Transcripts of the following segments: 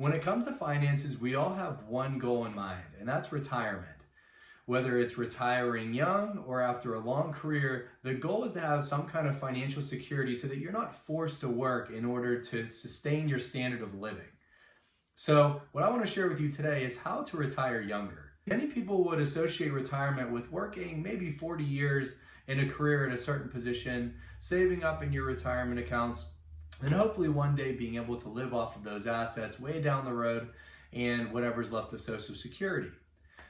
When it comes to finances, we all have one goal in mind, and that's retirement. Whether it's retiring young or after a long career, the goal is to have some kind of financial security so that you're not forced to work in order to sustain your standard of living. So what I want to share with you today is how to retire younger. Many people would associate retirement with working maybe 40 years in a career at a certain position, saving up in your retirement accounts, and hopefully one day being able to live off of those assets way down the road and whatever's left of Social Security.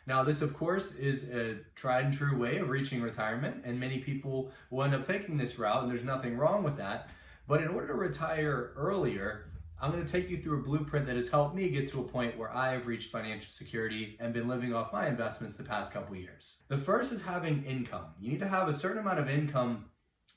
Now, this, of course, is a tried and true way of reaching retirement, and many people will end up taking this route, and there's nothing wrong with that. But in order to retire earlier, I'm going to take you through a blueprint that has helped me get to a point where I have reached financial security and been living off my investments the past couple years. The first is having income. You need to have a certain amount of income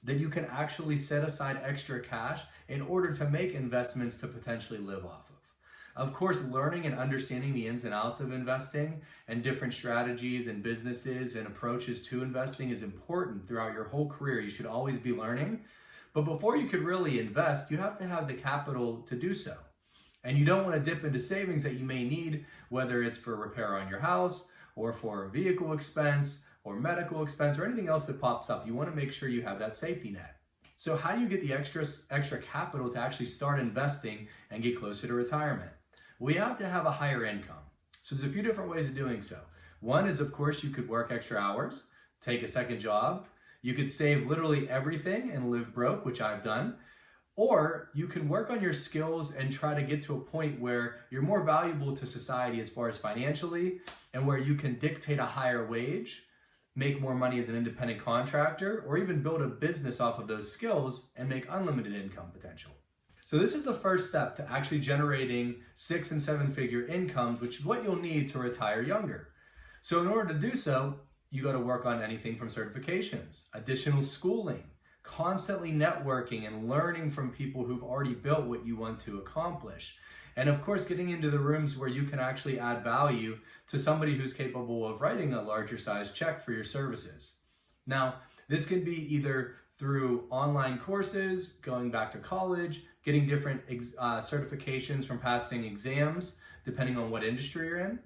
that you can actually set aside extra cash in order to make investments to potentially live off of. Of course, learning and understanding the ins and outs of investing and different strategies and businesses and approaches to investing is important throughout your whole career. You should always be learning. But before you could really invest, you have to have the capital to do so. And you don't want to dip into savings that you may need, whether it's for repair on your house or for a vehicle expense or medical expense or anything else that pops up. You want to make sure you have that safety net. So how do you get the extra capital to actually start investing and get closer to retirement? We have to have a higher income. So there's a few different ways of doing so. One is, of course, you could work extra hours, take a second job. You could save literally everything and live broke, which I've done. Or you can work on your skills and try to get to a point where you're more valuable to society as far as financially, and where you can dictate a higher wage, make more money as an independent contractor, or even build a business off of those skills and make unlimited income potential. So this is the first step to actually generating 6- and 7-figure incomes, which is what you'll need to retire younger. So in order to do so, you got to work on anything from certifications, additional schooling, constantly networking and learning from people who've already built what you want to accomplish. And of course, getting into the rooms where you can actually add value to somebody who's capable of writing a larger size check for your services. Now, this can be either through online courses, going back to college, getting different certifications from passing exams, depending on what industry you're in,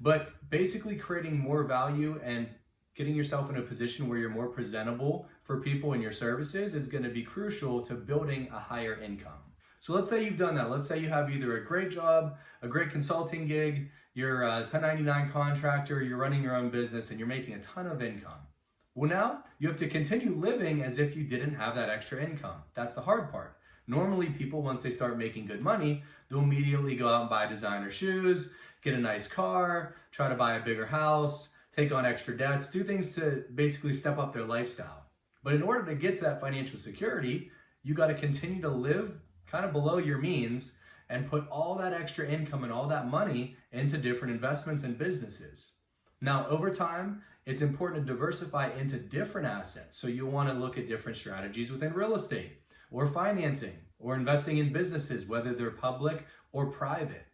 but basically creating more value and getting yourself in a position where you're more presentable for people in your services is going to be crucial to building a higher income. So let's say you've done that. Let's say you have either a great job, a great consulting gig, you're a 1099 contractor, you're running your own business, and you're making a ton of income. Well, now you have to continue living as if you didn't have that extra income. That's the hard part. Normally people, once they start making good money, they'll immediately go out and buy designer shoes, get a nice car, try to buy a bigger house, take on extra debts, do things to basically step up their lifestyle. But in order to get to that financial security, you got to continue to live kind of below your means and put all that extra income and all that money into different investments and businesses. Now, over time, it's important to diversify into different assets. So you want to look at different strategies within real estate or financing or investing in businesses, whether they're public or private.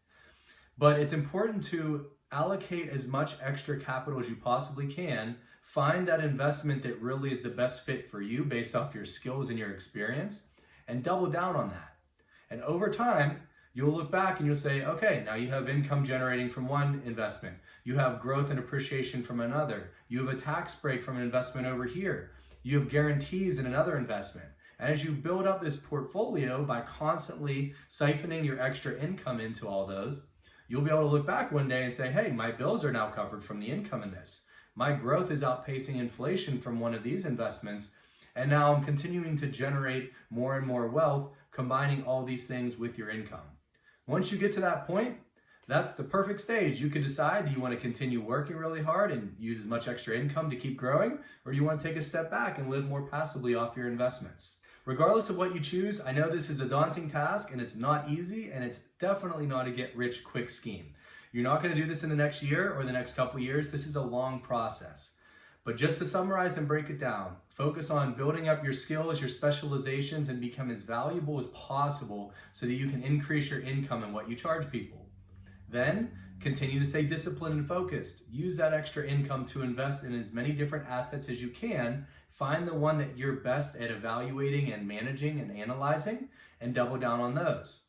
But it's important to allocate as much extra capital as you possibly can, find that investment that really is the best fit for you based off your skills and your experience, and double down on that. And over time, you'll look back and you'll say, okay, now you have income generating from one investment. You have growth and appreciation from another. You have a tax break from an investment over here. You have guarantees in another investment. And as you build up this portfolio by constantly siphoning your extra income into all those, you'll be able to look back one day and say, hey, my bills are now covered from the income in this. My growth is outpacing inflation from one of these investments. And now I'm continuing to generate more and more wealth, combining all these things with your income. Once you get to that point, that's the perfect stage. You can decide, do you want to continue working really hard and use as much extra income to keep growing? Or do you want to take a step back and live more passively off your investments? Regardless of what you choose, I know this is a daunting task and it's not easy, and it's definitely not a get-rich-quick scheme. You're not going to do this in the next year or the next couple years. This is a long process. But just to summarize and break it down, focus on building up your skills, your specializations, and become as valuable as possible so that you can increase your income and what you charge people. Then, continue to stay disciplined and focused. Use that extra income to invest in as many different assets as you can. Find the one that you're best at evaluating and managing and analyzing, and double down on those.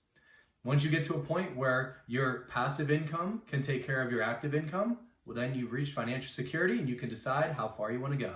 Once you get to a point where your passive income can take care of your active income, well, then you've reached financial security and you can decide how far you want to go.